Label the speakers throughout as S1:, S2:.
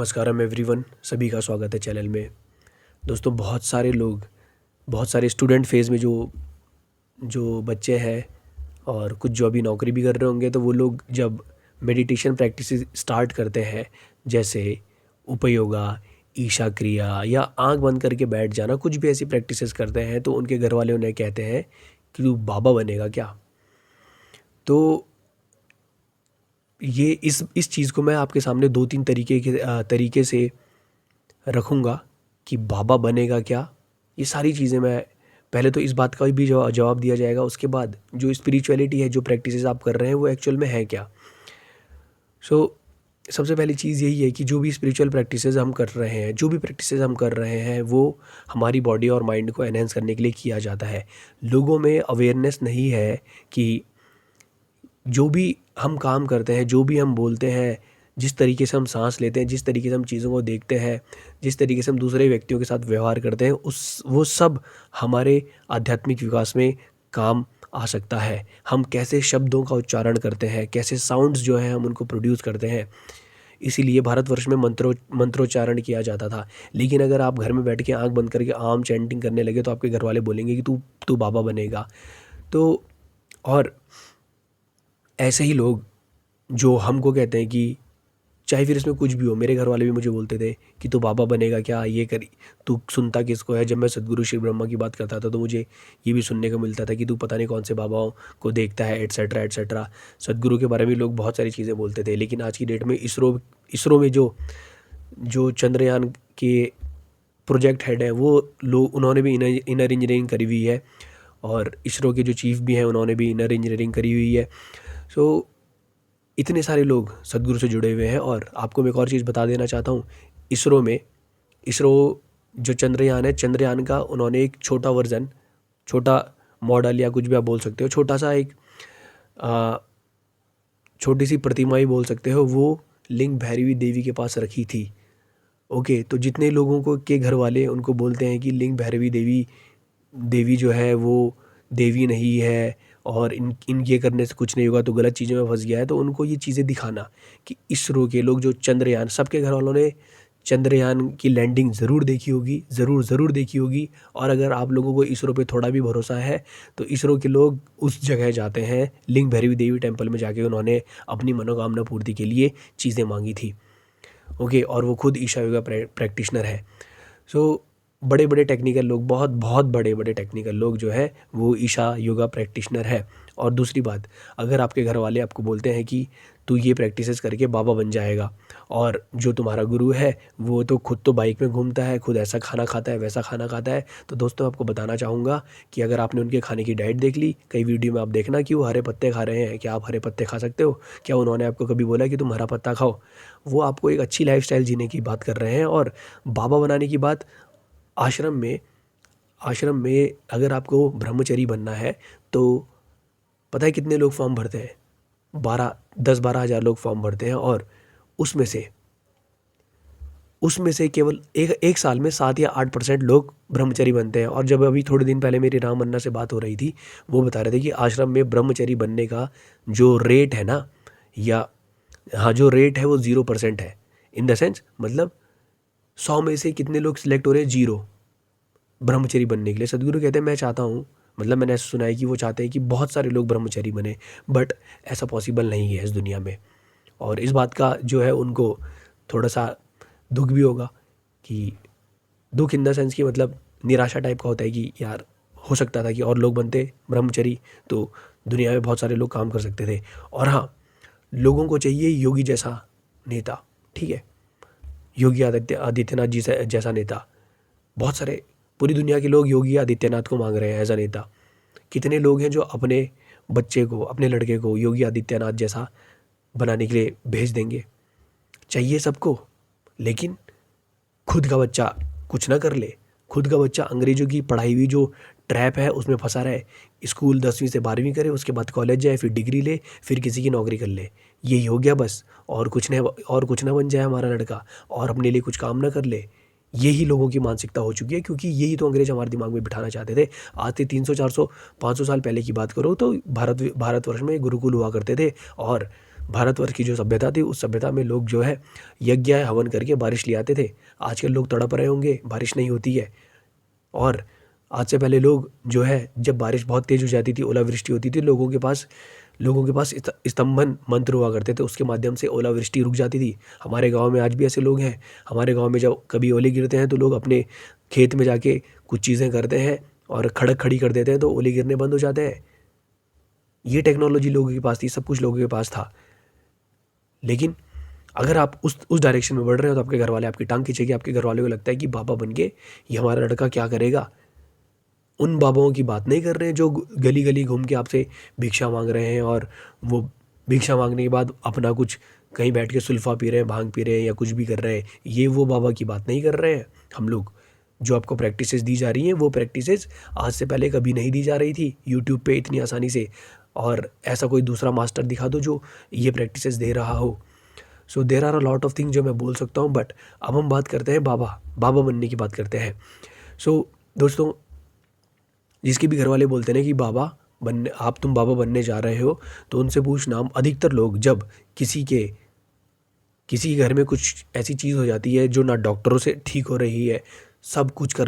S1: नमस्कारम everyone, सभी का स्वागत है चैनल में। दोस्तों, बहुत सारे स्टूडेंट फेज़ में जो जो बच्चे हैं और कुछ जो अभी नौकरी भी कर रहे होंगे, तो वो लोग जब मेडिटेशन प्रैक्टिस स्टार्ट करते हैं, जैसे उपयोगा, ईशा क्रिया या आंख बंद करके बैठ जाना, कुछ भी ऐसी प्रैक्टिसेस करते हैं, तो उनके घर वाले उन्हें कहते हैं कि तू बाबा बनेगा क्या। तो ये इस चीज़ को मैं आपके सामने दो तीन तरीके से रखूँगा कि बाबा बनेगा क्या। ये सारी चीज़ें मैं पहले तो इस बात का भी जवाब दिया जाएगा, उसके बाद जो स्पिरिचुअलिटी है, जो प्रैक्टिसेस आप कर रहे हैं, वो एक्चुअल में है क्या। सो सबसे पहली चीज़ यही है कि जो भी स्पिरिचुअल प्रैक्टिसेस हम कर रहे हैं, जो भी प्रैक्टिसेस हम कर रहे हैं, वो हमारी बॉडी और माइंड को एनहेंस करने के लिए किया जाता है। लोगों में अवेयरनेस नहीं है कि जो भी हम काम करते हैं, जो भी हम बोलते हैं, जिस तरीके से हम सांस लेते हैं, जिस तरीके से हम चीज़ों को देखते हैं, जिस तरीके से हम दूसरे व्यक्तियों के साथ व्यवहार करते हैं, उस वो सब हमारे आध्यात्मिक विकास में काम आ सकता है। हम कैसे शब्दों का उच्चारण करते हैं, कैसे साउंड्स जो हैं हम उनको प्रोड्यूस करते हैं। इसीलिए भारतवर्ष में मंत्रोच्चारण किया जाता था। लेकिन अगर आप घर में बैठ के आंख बंद करके आम चैंटिंग करने लगे, तो आपके घर वाले बोलेंगे कि तू तू बाबा बनेगा। तो और ऐसे ही लोग जो हमको कहते हैं कि चाहे फिर इसमें कुछ भी हो, मेरे घर वाले भी मुझे बोलते थे कि तू बाबा बनेगा क्या, ये करी, तू सुनता किसको है। जब मैं सदगुरु श्री ब्रह्मा की बात करता था, तो मुझे ये भी सुनने को मिलता था कि तू पता नहीं कौन से बाबाओं को देखता है, एट्सेट्रा एट्सेट्रा। सदगुरु के बारे में लोग बहुत सारी चीज़ें बोलते थे। लेकिन आज की डेट में इसरो में जो जो चंद्रयान के प्रोजेक्ट हेड है, वो लोग, उन्होंने भी इनर इंजीनियरिंग करी हुई है, और इसरो के जो चीफ भी हैं, उन्होंने भी इनर इंजीनियरिंग करी हुई है। सो इतने सारे लोग सदगुरु से जुड़े हुए हैं। और आपको मैं एक और चीज़ बता देना चाहता हूँ, इसरो जो चंद्रयान है, चंद्रयान का उन्होंने एक छोटा वर्जन, छोटा मॉडल या कुछ भी आप बोल सकते हो, छोटा सा एक आ, छोटी सी प्रतिमा ही बोल सकते हो, वो लिंग भैरवी देवी के पास रखी थी। ओके, तो जितने लोगों को के घर वाले उनको बोलते हैं कि लिंग भैरवी देवी देवी जो है वो देवी नहीं है, और इन ये करने से कुछ नहीं होगा, तो गलत चीज़ों में फंस गया है, तो उनको ये चीज़ें दिखाना कि इसरो के लोग जो चंद्रयान, सबके घर वालों ने चंद्रयान की लैंडिंग ज़रूर देखी होगी, ज़रूर देखी होगी। और अगर आप लोगों को इसरो पे थोड़ा भी भरोसा है, तो इसरो के लोग उस जगह जाते हैं, लिंग भैरवी देवी टेम्पल में जाके उन्होंने अपनी मनोकामना पूर्ति के लिए चीज़ें मांगी थी। ओके, और वो खुद ईशा योगा प्रैक्टिशनर है। सो बड़े बड़े टेक्निकल लोग, बहुत बहुत बड़े बड़े टेक्निकल लोग जो है, वो ईशा योगा प्रैक्टिशनर है। और दूसरी बात, अगर आपके घर वाले आपको बोलते हैं कि तू ये प्रैक्टिसेस करके बाबा बन जाएगा, और जो तुम्हारा गुरु है वो तो खुद तो बाइक में घूमता है, खुद ऐसा खाना खाता है, वैसा खाना खाता है, तो दोस्तों आपको बताना चाहूँगा कि अगर आपने उनके खाने की डाइट देख ली, कई वीडियो में आप देखना कि वो हरे पत्ते खा रहे हैं। क्या आप हरे पत्ते खा सकते हो? क्या उन्होंने आपको कभी बोला कि तुम हरा पत्ता खाओ? वो आपको एक अच्छी लाइफस्टाइल जीने की बात कर रहे हैं। और बाबा बनाने की बात, आश्रम में अगर आपको ब्रह्मचारी बनना है, तो पता है कितने लोग फॉर्म भरते हैं? 12 हज़ार लोग फॉर्म भरते हैं, और उसमें से केवल एक साल में 7 या 8% लोग ब्रह्मचारी बनते हैं। और जब अभी थोड़े दिन पहले मेरी राम मन्ना से बात हो रही थी, वो बता रहे थे कि आश्रम में ब्रह्मचारी बनने का जो रेट है ना, या हाँ, जो रेट है वो 0% है। इन द सेंस, मतलब 100 में से कितने लोग सिलेक्ट हो रहे हैं? 0 ब्रह्मचारी बनने के लिए। सदगुरु कहते हैं, मैं चाहता हूँ, मतलब मैंने ऐसा सुना है कि वो चाहते हैं कि बहुत सारे लोग ब्रह्मचारी बने, बट ऐसा पॉसिबल नहीं है इस दुनिया में। और इस बात का जो है उनको थोड़ा सा दुख भी होगा, कि दुख इन द सेंस कि मतलब निराशा टाइप का होता है कि यार, हो सकता था कि और लोग बनते ब्रह्मचारी, तो दुनिया में बहुत सारे लोग काम कर सकते थे। और हाँ, लोगों को चाहिए योगी जैसा नेता, ठीक है, योगी आदित्यनाथ जी जैसा नेता। बहुत सारे, पूरी दुनिया के लोग योगी आदित्यनाथ को मांग रहे हैं एज अ नेता। कितने लोग हैं जो अपने बच्चे को, अपने लड़के को योगी आदित्यनाथ जैसा बनाने के लिए भेज देंगे? चाहिए सबको, लेकिन खुद का बच्चा कुछ ना कर ले, खुद का बच्चा अंग्रेजों की पढ़ाई हुई जो ट्रैप है उसमें फंसा रहे, स्कूल 10वीं से 12वीं करे, उसके बाद कॉलेज जाए, फिर डिग्री ले, फिर किसी की नौकरी कर ले, यही हो गया बस। और कुछ ना बन जाए हमारा लड़का, और अपने लिए कुछ काम ना कर ले। यही लोगों की मानसिकता हो चुकी है, क्योंकि यही तो अंग्रेज हमारे दिमाग में बिठाना चाहते थे। आज से 300 400 500 साल पहले की बात करो, तो भारतवर्ष में गुरुकुल हुआ करते थे, और भारतवर्ष की जो सभ्यता थी, उस सभ्यता में लोग जो है यज्ञ हवन करके बारिश ले आते थे। आजकल लोग तड़प रहे होंगे, बारिश नहीं होती है। और आज से पहले लोग जो है, जब बारिश बहुत तेज़ हो जाती थी, ओलावृष्टि होती थी, लोगों के पास स्तंभन मंत्र हुआ करते थे, उसके माध्यम से ओलावृष्टि रुक जाती थी। हमारे गांव में आज भी ऐसे लोग हैं। हमारे गांव में जब कभी ओले गिरते हैं तो लोग अपने खेत में जाके कुछ चीज़ें करते हैं और खड़क खड़ी कर देते हैं, तो ओले गिरने बंद हो जाते हैं। ये टेक्नोलॉजी लोगों के पास थी, सब कुछ लोगों के पास था। लेकिन अगर आप उस डायरेक्शन में बढ़ रहे हो तो आपके घर वाले आपकी टांग खींचेगी। आपके घर वाले को लगता है कि बाबा बन के ये हमारा लड़का क्या करेगा। उन बाबाओं की बात नहीं कर रहे हैं जो गली गली घूम के आपसे भिक्षा मांग रहे हैं, और वो भिक्षा मांगने के बाद अपना कुछ कहीं बैठ के सुल्फा पी रहे हैं, भांग पी रहे हैं या कुछ भी कर रहे हैं। ये वो बाबा की बात नहीं कर रहे हैं हम लोग। जो आपको प्रैक्टिसेस दी जा रही हैं, वो प्रैक्टिसेस आज से पहले कभी नहीं दी जा रही थी यूट्यूब पे इतनी आसानी से। और ऐसा कोई दूसरा मास्टर दिखा दो जो ये प्रैक्टिसेस दे रहा हो। So there are a lot of thing जो मैं बोल सकता हूँ, बट अब हम बात करते हैं बाबा बनने की बात करते हैं। सो दोस्तों, जिसके भी घर वाले बोलते हैं ना कि तुम बाबा बनने जा रहे हो, तो उनसे पूछना, अधिकतर लोग जब किसी घर में कुछ ऐसी चीज़ हो जाती है जो ना डॉक्टरों से ठीक हो रही है, सब कुछ कर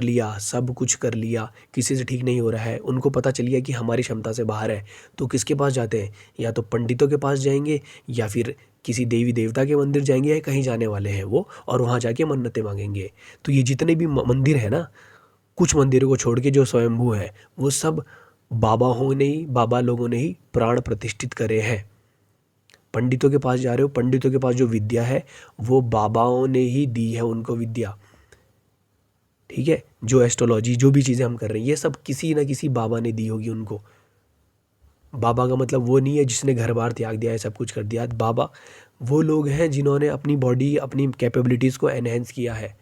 S1: लिया, किसी से ठीक नहीं हो रहा है, उनको पता चल गया कि हमारी क्षमता से बाहर है, तो किसके पास जाते हैं? या तो पंडितों के पास जाएंगे, या फिर किसी देवी देवता के मंदिर जाएंगे, या कहीं जाने वाले हैं वो, और वहाँ जाके मन्नतें मांगेंगे। तो ये जितने भी मंदिर है ना, कुछ मंदिरों को छोड़ के जो स्वयंभू है, वो सब बाबा लोगों ने ही प्राण प्रतिष्ठित करे हैं। पंडितों के पास जा रहे हो, पंडितों के पास जो विद्या है वो बाबाओं ने ही दी है उनको विद्या। ठीक है, जो एस्ट्रोलॉजी, जो भी चीज़ें हम कर रहे हैं, ये सब किसी ना किसी बाबा ने दी होगी उनको। बाबा का मतलब वो नहीं है जिसने घर बार त्याग दिया है, सब कुछ कर दिया। बाबा वो लोग हैं जिन्होंने अपनी बॉडी, अपनी कैपेबिलिटीज़ को एनहेंस किया है,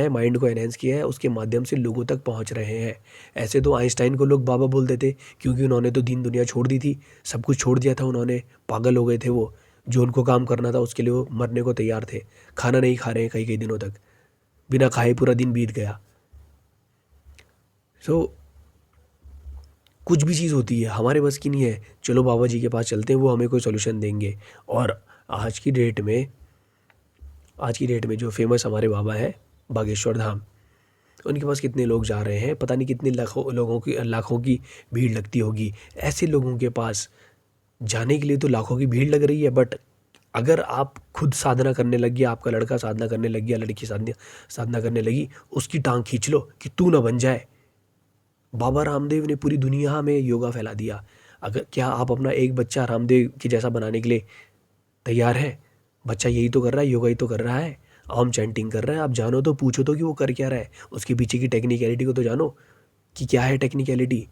S1: माइंड को एनहेंस किया है, उसके माध्यम से लोगों तक पहुंच रहे हैं। ऐसे तो आइंस्टाइन को लोग बाबा बोल देते, क्योंकि उन्होंने तो दीन दुनिया छोड़ दी थी, सब कुछ छोड़ दिया था उन्होंने, पागल हो गए थे वो। जो उनको काम करना था उसके लिए वो मरने को तैयार थे। खाना नहीं खा रहे हैं कई कई दिनों तक, बिना खाए पूरा दिन बीत गया। सो कुछ भी चीज़ होती है हमारे बस की नहीं है, चलो बाबा जी के पास चलते हैं, वो हमें कोई सोल्यूशन देंगे। और आज की डेट में जो फेमस हमारे बाबा है बागेश्वर धाम, उनके पास कितने लोग जा रहे हैं, पता नहीं कितने लाखों की भीड़ लगती होगी। ऐसे लोगों के पास जाने के लिए तो लाखों की भीड़ लग रही है, बट अगर आप खुद साधना करने लग गया, आपका लड़का साधना करने लग गया, लड़की साधना करने लगी, उसकी टांग खींच लो कि तू ना बन जाए। बाबा रामदेव ने पूरी दुनिया में योगा फैला दिया। क्या आप अपना एक बच्चा रामदेव के जैसा बनाने के लिए तैयार है? बच्चा यही तो कर रहा है, योगा ही तो कर रहा है, आम चैंटिंग कर रहा है। आप जानो तो, पूछो तो कि वो कर क्या रहा है, उसके पीछे की टेक्निकलिटी को तो जानो कि क्या है टेक्निकलिटी।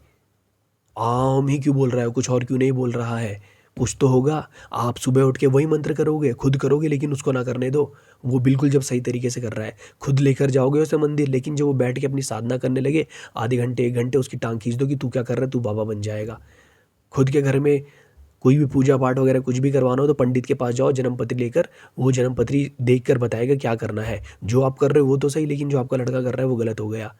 S1: आम ही क्यों बोल रहा है, कुछ और क्यों नहीं बोल रहा है? कुछ तो होगा। आप सुबह उठ के वही मंत्र करोगे, खुद करोगे, लेकिन उसको ना करने दो। वो बिल्कुल जब सही तरीके से कर रहा है, खुद लेकर जाओगे उसे मंदिर, लेकिन जब वो बैठ के अपनी साधना करने लगे, आधे घंटे 1 घंटे उसकी टांग खींच दो कि तू क्या कर रहा है, तू बाबा बन जाएगा। खुद के घर में कोई भी पूजा पाठ वगैरह कुछ भी करवाना हो तो पंडित के पास जाओ जन्मपत्री लेकर, वो जन्मपत्री देख कर बताएगा क्या करना है। जो आप कर रहे हो वो तो सही, लेकिन जो आपका लड़का कर रहा है वो गलत हो गया।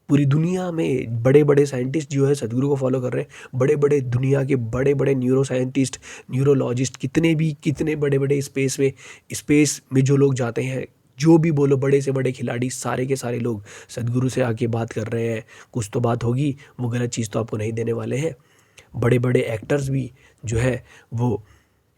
S1: पूरी दुनिया में बड़े बड़े साइंटिस्ट जो है सदगुरु को फॉलो कर रहे हैं, बड़े बड़े दुनिया के बड़े बड़े न्यूरो साइंटिस्ट, न्यूरोलॉजिस्ट, कितने बड़े बड़े स्पेस में जो लोग जाते हैं, जो भी बोलो, बड़े से बड़े खिलाड़ी, सारे के सारे लोग सदगुरु से आके बात कर रहे हैं। कुछ तो बात होगी, वो गलत चीज़ तो आपको नहीं देने वाले हैं। बड़े बड़े एक्टर्स भी जो है वो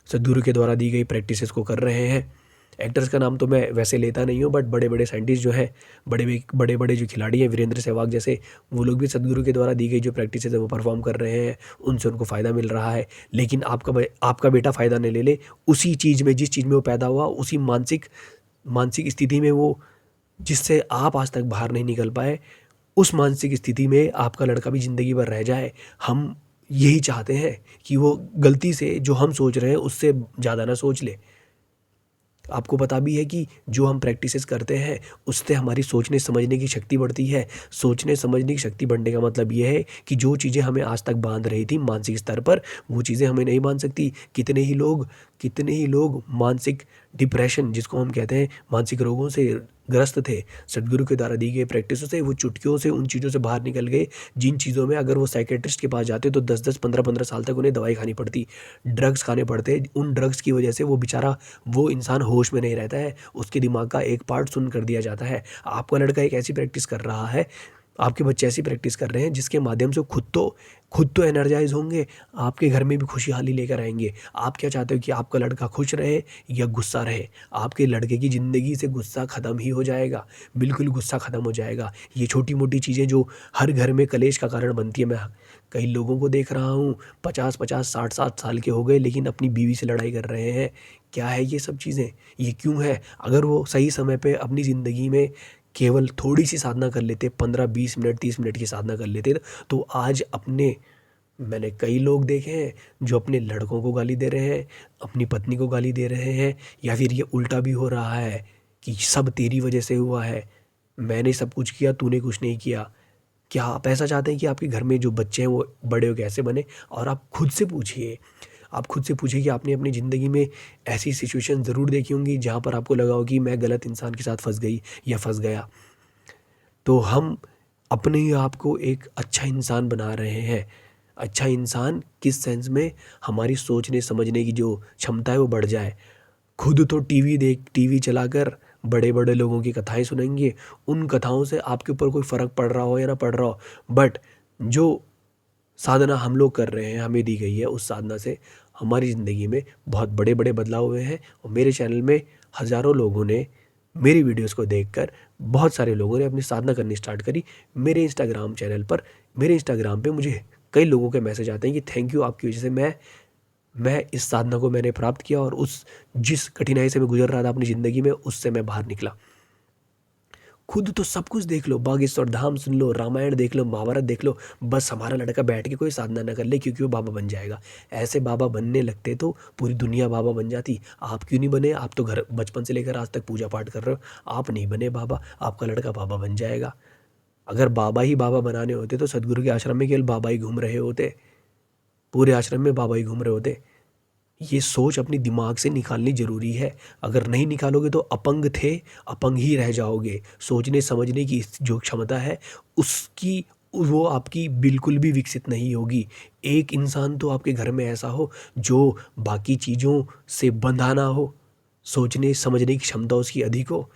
S1: सदगुरु के द्वारा दी गई प्रैक्टिसेस को कर रहे हैं। एक्टर्स का नाम तो मैं वैसे लेता नहीं हूँ, बट बड़े बड़े साइंटिस्ट जो है, बड़े बड़े जो खिलाड़ी हैं, वीरेंद्र सहवाग जैसे, वो लोग भी सदगुरु के द्वारा दी गई जो प्रैक्टिसेस है वो परफॉर्म कर रहे हैं, उनसे उनको फ़ायदा मिल रहा है। लेकिन आपका बेटा फ़ायदा नहीं ले उसी चीज़ में, जिस चीज़ में वो पैदा हुआ, उसी मानसिक स्थिति में वो, जिससे आप आज तक बाहर नहीं निकल पाए, उस मानसिक स्थिति में आपका लड़का भी ज़िंदगी भर रह जाए। हम यही चाहते हैं कि वो गलती से जो हम सोच रहे हैं उससे ज़्यादा ना सोच ले। आपको पता भी है कि जो हम प्रैक्टिसेस करते हैं उससे हमारी सोचने समझने की शक्ति बढ़ती है। सोचने समझने की शक्ति बढ़ने का मतलब ये है कि जो चीज़ें हमें आज तक बांध रही थी मानसिक स्तर पर, वो चीज़ें हमें नहीं बांध सकती। कितने ही लोग मानसिक डिप्रेशन, जिसको हम कहते हैं, मानसिक रोगों से ग्रस्त थे, सदगुरु के द्वारा दी गई प्रैक्टिसों से वो चुटकियों से उन चीज़ों से बाहर निकल गए, जिन चीज़ों में अगर वो साइकेट्रिस्ट के पास जाते तो 10-10, 15-15 साल तक उन्हें दवाई खानी पड़ती, ड्रग्स खाने पड़ते। उन ड्रग्स की वजह से वो इंसान होश में नहीं रहता है, उसके दिमाग का एक पार्ट सुन्न कर दिया जाता है। आपका लड़का एक ऐसी प्रैक्टिस कर रहा है, आपके बच्चे ऐसी प्रैक्टिस कर रहे हैं जिसके माध्यम से खुद तो एनर्जाइज होंगे, आपके घर में भी खुशहाली लेकर आएंगे। आप क्या चाहते हो कि आपका लड़का खुश रहे या गुस्सा रहे? आपके लड़के की ज़िंदगी से गुस्सा ख़त्म ही हो जाएगा, बिल्कुल गुस्सा ख़त्म हो जाएगा। ये छोटी मोटी चीज़ें जो हर घर में कलेश का कारण बनती है, मैं कई लोगों को देख रहा हूँ 50-50, 60-60 साल के हो गए लेकिन अपनी बीवी से लड़ाई कर रहे हैं। क्या है ये सब चीज़ें? ये क्यों है? अगर वो सही समय पे अपनी ज़िंदगी में केवल थोड़ी सी साधना कर लेते, 15-20 मिनट 30 मिनट की साधना कर लेते, तो आज मैंने कई लोग देखे हैं जो अपने लड़कों को गाली दे रहे हैं, अपनी पत्नी को गाली दे रहे हैं, या फिर ये उल्टा भी हो रहा है कि सब तेरी वजह से हुआ है, मैंने सब कुछ किया, तूने कुछ नहीं किया। क्या आप ऐसा चाहते हैं कि आपके घर में जो बच्चे हैं वो बड़े हो कैसे बने? और आप खुद से पूछिए कि आपने अपनी ज़िंदगी में ऐसी सिचुएशन ज़रूर देखी होंगी जहाँ पर आपको लगा हो कि मैं गलत इंसान के साथ फंस गई या फंस गया। तो हम अपने ही आप को एक अच्छा इंसान बना रहे हैं। अच्छा इंसान किस सेंस में? हमारी सोचने समझने की जो क्षमता है वो बढ़ जाए। खुद तो टीवी चलाकर बड़े बड़े लोगों की कथाएं सुनेंगे, उन कथाओं से आपके ऊपर कोई फ़र्क पड़ रहा हो या ना पड़ रहा हो, बट जो साधना हम लोग कर रहे हैं, हमें दी गई है, उस साधना से हमारी ज़िंदगी में बहुत बड़े बड़े बदलाव हुए हैं। और मेरे चैनल में हज़ारों लोगों ने मेरी वीडियोस को देखकर, बहुत सारे लोगों ने अपनी साधना करनी स्टार्ट करी। मेरे इंस्टाग्राम पे मुझे कई लोगों के मैसेज आते हैं कि थैंक यू, आपकी वजह से मैं इस साधना को मैंने प्राप्त किया और जिस कठिनाई से मैं गुजर रहा था अपनी ज़िंदगी में, उससे मैं बाहर निकला। खुद तो सब कुछ देख लो, बागेश्वर धाम सुन लो, रामायण देख लो, महाभारत देख लो, बस हमारा लड़का बैठ के कोई साधना न कर ले क्योंकि वो बाबा बन जाएगा। ऐसे बाबा बनने लगते तो पूरी दुनिया बाबा बन जाती। आप क्यों नहीं बने? आप तो घर बचपन से लेकर आज तक पूजा पाठ कर रहे हो, आप नहीं बने बाबा, आपका लड़का बाबा बन जाएगा। अगर बाबा ही बाबा बनाने होते तो सदगुरु के आश्रम में केवल बाबा ही घूम रहे होते, पूरे आश्रम में बाबा ही घूम रहे होते। ये सोच अपनी दिमाग से निकालनी ज़रूरी है। अगर नहीं निकालोगे तो अपंग ही रह जाओगे। सोचने समझने की जो क्षमता है उसकी वो आपकी बिल्कुल भी विकसित नहीं होगी। एक इंसान तो आपके घर में ऐसा हो जो बाकी चीज़ों से बंधा ना हो, सोचने समझने की क्षमता उसकी अधिक हो।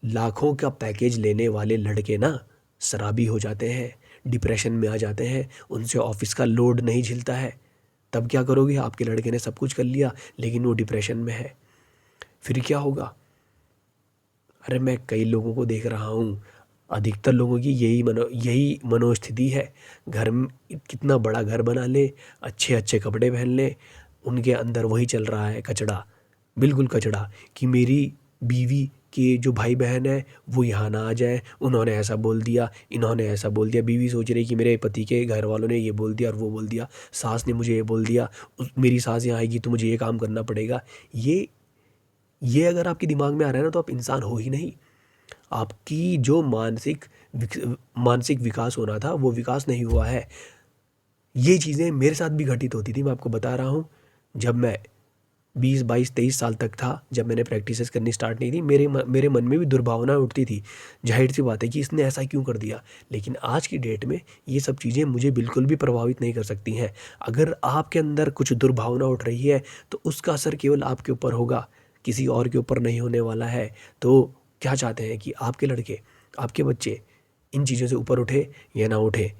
S1: लाखों का पैकेज लेने वाले लड़के ना शराबी हो जाते हैं, डिप्रेशन में आ जाते हैं, उनसे ऑफिस का लोड नहीं झेलता है। तब क्या करोगे? आपके लड़के ने सब कुछ कर लिया लेकिन वो डिप्रेशन में है, फिर क्या होगा? अरे मैं कई लोगों को देख रहा हूँ, अधिकतर लोगों की यही मनोस्थिति है। घर में कितना बड़ा घर बना ले, अच्छे अच्छे कपड़े पहन ले, उनके अंदर वही चल रहा है, कचड़ा, बिल्कुल कचड़ा, कि मेरी बीवी के जो भाई बहन है वो यहाँ ना आ जाए, उन्होंने ऐसा बोल दिया, इन्होंने ऐसा बोल दिया। बीवी सोच रही कि मेरे पति के घर वालों ने ये बोल दिया और वो बोल दिया, सास ने मुझे ये बोल दिया, मेरी सास यहाँ आएगी तो मुझे ये काम करना पड़ेगा। ये अगर आपके दिमाग में आ रहा है ना तो आप इंसान हो ही नहीं। आपकी जो मानसिक विकास होना था वो विकास नहीं हुआ है। ये चीज़ें मेरे साथ भी घटित होती थी, मैं आपको बता रहा हूँ। जब मैं 20-22-23 साल तक था, जब मैंने प्रैक्टिसेस करनी स्टार्ट नहीं थी, मेरे मन में भी दुर्भावना उठती थी। ज़ाहिर सी बात है कि इसने ऐसा क्यों कर दिया। लेकिन आज की डेट में ये सब चीज़ें मुझे बिल्कुल भी प्रभावित नहीं कर सकती हैं। अगर आपके अंदर कुछ दुर्भावना उठ रही है तो उसका असर केवल आपके ऊपर होगा, किसी और के ऊपर नहीं होने वाला है। तो क्या चाहते हैं कि आपके लड़के, आपके बच्चे इन चीज़ों से ऊपर उठे या ना उठे?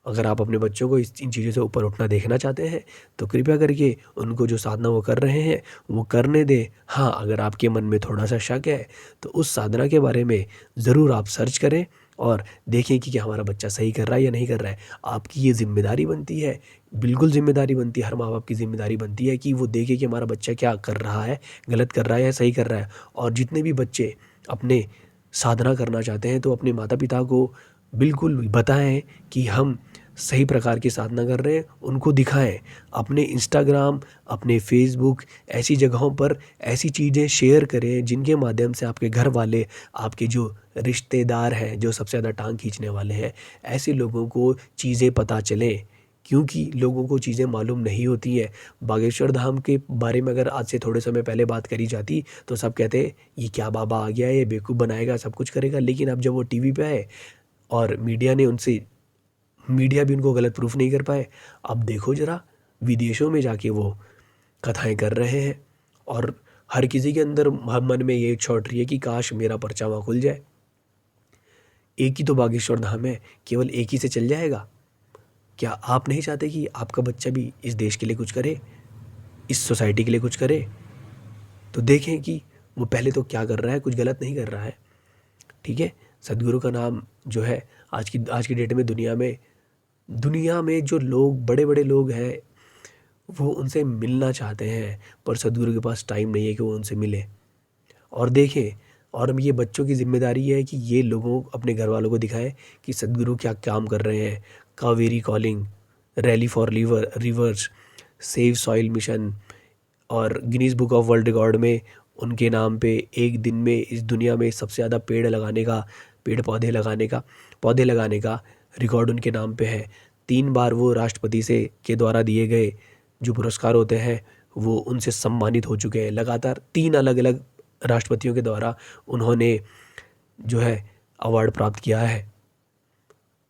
S1: अगर आप अपने बच्चों को इन चीज़ों से ऊपर उठना देखना चाहते हैं तो कृपया करके उनको जो साधना वो कर रहे हैं वो करने दें। हाँ, अगर आपके मन में थोड़ा सा शक है तो उस साधना के बारे में ज़रूर आप सर्च करें और देखें कि क्या हमारा बच्चा सही कर रहा है या नहीं कर रहा है। आपकी ये जिम्मेदारी बनती है, बिल्कुल जिम्मेदारी बनती है, हर माँ बाप की जिम्मेदारी बनती है कि वो देखे कि हमारा बच्चा क्या कर रहा है, गलत कर रहा है या सही कर रहा है। और जितने भी बच्चे अपने साधना करना चाहते हैं तो अपने माता पिता को बिल्कुल बताएं कि हम सही प्रकार की साधना कर रहे हैं, उनको दिखाएं। अपने इंस्टाग्राम, अपने फेसबुक, ऐसी जगहों पर ऐसी चीज़ें शेयर करें जिनके माध्यम से आपके घर वाले, आपके जो रिश्तेदार हैं, जो सबसे ज़्यादा टांग खींचने वाले हैं, ऐसे लोगों को चीज़ें पता चलें क्योंकि लोगों को चीज़ें मालूम नहीं होती हैं। बागेश्वर धाम के बारे में अगर आज से थोड़े समय पहले बात करी जाती तो सब कहते ये क्या बाबा आ गया है, ये बेवकूफ़ बनाएगा, सब कुछ करेगा। लेकिन अब जब वो टीवी पे आए और मीडिया भी उनको गलत प्रूफ नहीं कर पाए, अब देखो ज़रा विदेशों में जाके वो कथाएं कर रहे हैं और हर किसी के अंदर मन में ये छौट रही है कि काश मेरा पर्चा वहाँ खुल जाए। एक ही तो बागेश्वर धाम है, केवल एक ही से चल जाएगा? क्या आप नहीं चाहते कि आपका बच्चा भी इस देश के लिए कुछ करे, इस सोसाइटी के लिए कुछ करे? तो देखें कि वो पहले तो क्या कर रहा है, कुछ गलत नहीं कर रहा है। ठीक है, सदगुरु का नाम जो है आज की डेट में दुनिया में जो लोग बड़े बड़े लोग हैं वो उनसे मिलना चाहते हैं, पर सदगुरु के पास टाइम नहीं है कि वो उनसे मिले। और देखें, और अब ये बच्चों की जिम्मेदारी है कि ये लोगों अपने घर वालों को दिखाएं कि सदगुरु क्या काम कर रहे हैं। Kaveri calling, rally for rivers, save soil mission और Guinness book of world record में उनके नाम पे एक दिन में इस दुनिया में सबसे ज़्यादा पौधे लगाने का रिकॉर्ड उनके नाम पे है। 3 बार वो राष्ट्रपति के द्वारा दिए गए जो पुरस्कार होते हैं वो उनसे सम्मानित हो चुके हैं। लगातार 3 अलग अलग राष्ट्रपतियों के द्वारा उन्होंने जो है अवार्ड प्राप्त किया है।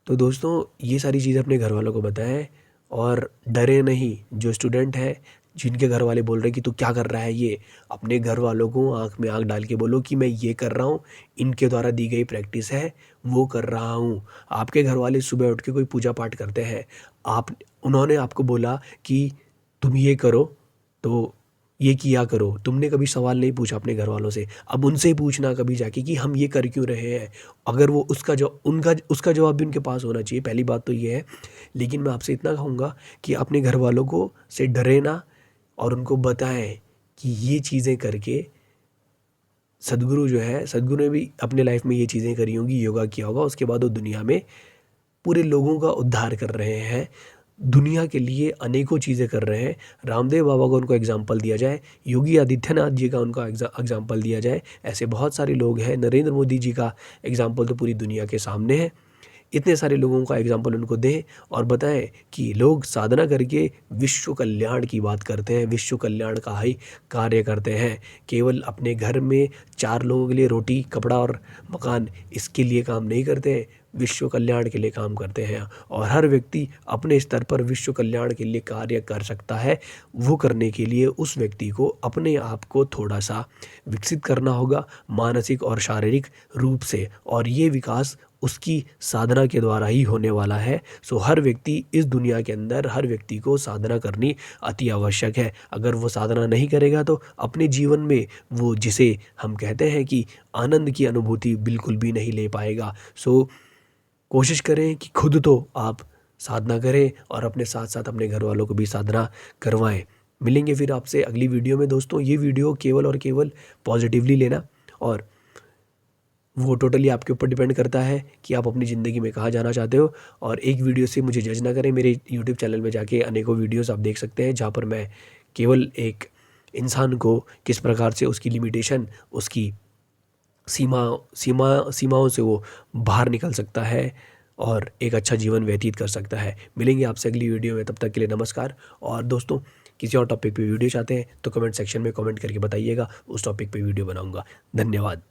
S1: तो दोस्तों ये सारी चीज़ें अपने घर वालों को बताएं और डरे नहीं। जो स्टूडेंट है जिनके घर वाले बोल रहे हैं कि तू क्या कर रहा है, ये अपने घर वालों को आंख में आंख डाल के बोलो कि मैं ये कर रहा हूँ, इनके द्वारा दी गई प्रैक्टिस है वो कर रहा हूँ। आपके घर वाले सुबह उठ के कोई पूजा पाठ करते हैं, उन्होंने आपको बोला कि तुम ये करो तो ये किया करो, तुमने कभी सवाल नहीं पूछा अपने घर वालों से। अब उनसे ही पूछना कभी जाके कि हम ये कर क्यों रहे हैं। अगर वो उसका जवाब भी उनके पास होना चाहिए, पहली बात तो ये है। लेकिन मैं आपसे इतना कहूँगा कि अपने घर वालों को से डरे ना और उनको बताएं कि ये चीज़ें करके सदगुरु ने भी अपने लाइफ में ये चीज़ें करी होंगी, योगा किया होगा, उसके बाद वो दुनिया में पूरे लोगों का उद्धार कर रहे हैं, दुनिया के लिए अनेकों चीज़ें कर रहे हैं। रामदेव बाबा का उनको एग्जाम्पल दिया जाए, योगी आदित्यनाथ जी का उनका एग्जाम्पल दिया जाए, ऐसे बहुत सारे लोग हैं। नरेंद्र मोदी जी का एग्जाम्पल तो पूरी दुनिया के सामने है। इतने सारे लोगों का एग्जाम्पल उनको दें और बताएं कि लोग साधना करके विश्व कल्याण की बात करते हैं, विश्व कल्याण का ही कार्य करते हैं। केवल अपने घर में 4 लोगों के लिए रोटी, कपड़ा और मकान, इसके लिए काम नहीं करते हैं, विश्व कल्याण के लिए काम करते हैं। और हर व्यक्ति अपने स्तर पर विश्व कल्याण के लिए कार्य कर सकता है। वो करने के लिए उस व्यक्ति को अपने आप को थोड़ा सा विकसित करना होगा, मानसिक और शारीरिक रूप से, और ये विकास उसकी साधना के द्वारा ही होने वाला है। सो हर व्यक्ति इस दुनिया के अंदर, हर व्यक्ति को साधना करनी अति आवश्यक है। अगर वो साधना नहीं करेगा तो अपने जीवन में वो, जिसे हम कहते हैं कि आनंद की अनुभूति, बिल्कुल भी नहीं ले पाएगा। सो कोशिश करें कि खुद तो आप साधना करें और अपने साथ साथ अपने घर वालों को भी साधना करवाएं। मिलेंगे फिर आपसे अगली वीडियो में दोस्तों। ये वीडियो केवल और केवल पॉजिटिवली लेना, और वो टोटली आपके ऊपर डिपेंड करता है कि आप अपनी ज़िंदगी में कहाँ जाना चाहते हो। और एक वीडियो से मुझे जज ना करें। मेरे यूट्यूब चैनल में जाके अनेकों वीडियोस आप देख सकते हैं जहाँ पर मैं केवल एक इंसान को किस प्रकार से उसकी लिमिटेशन, उसकी सीमाओं से वो बाहर निकल सकता है और एक अच्छा जीवन व्यतीत कर सकता है। मिलेंगे आपसे अगली वीडियो में, तब तक के लिए नमस्कार। और दोस्तों किसी और टॉपिक पे वीडियो चाहते हैं तो कमेंट सेक्शन में कमेंट करके बताइएगा, उस टॉपिक पे वीडियो बनाऊंगा। धन्यवाद।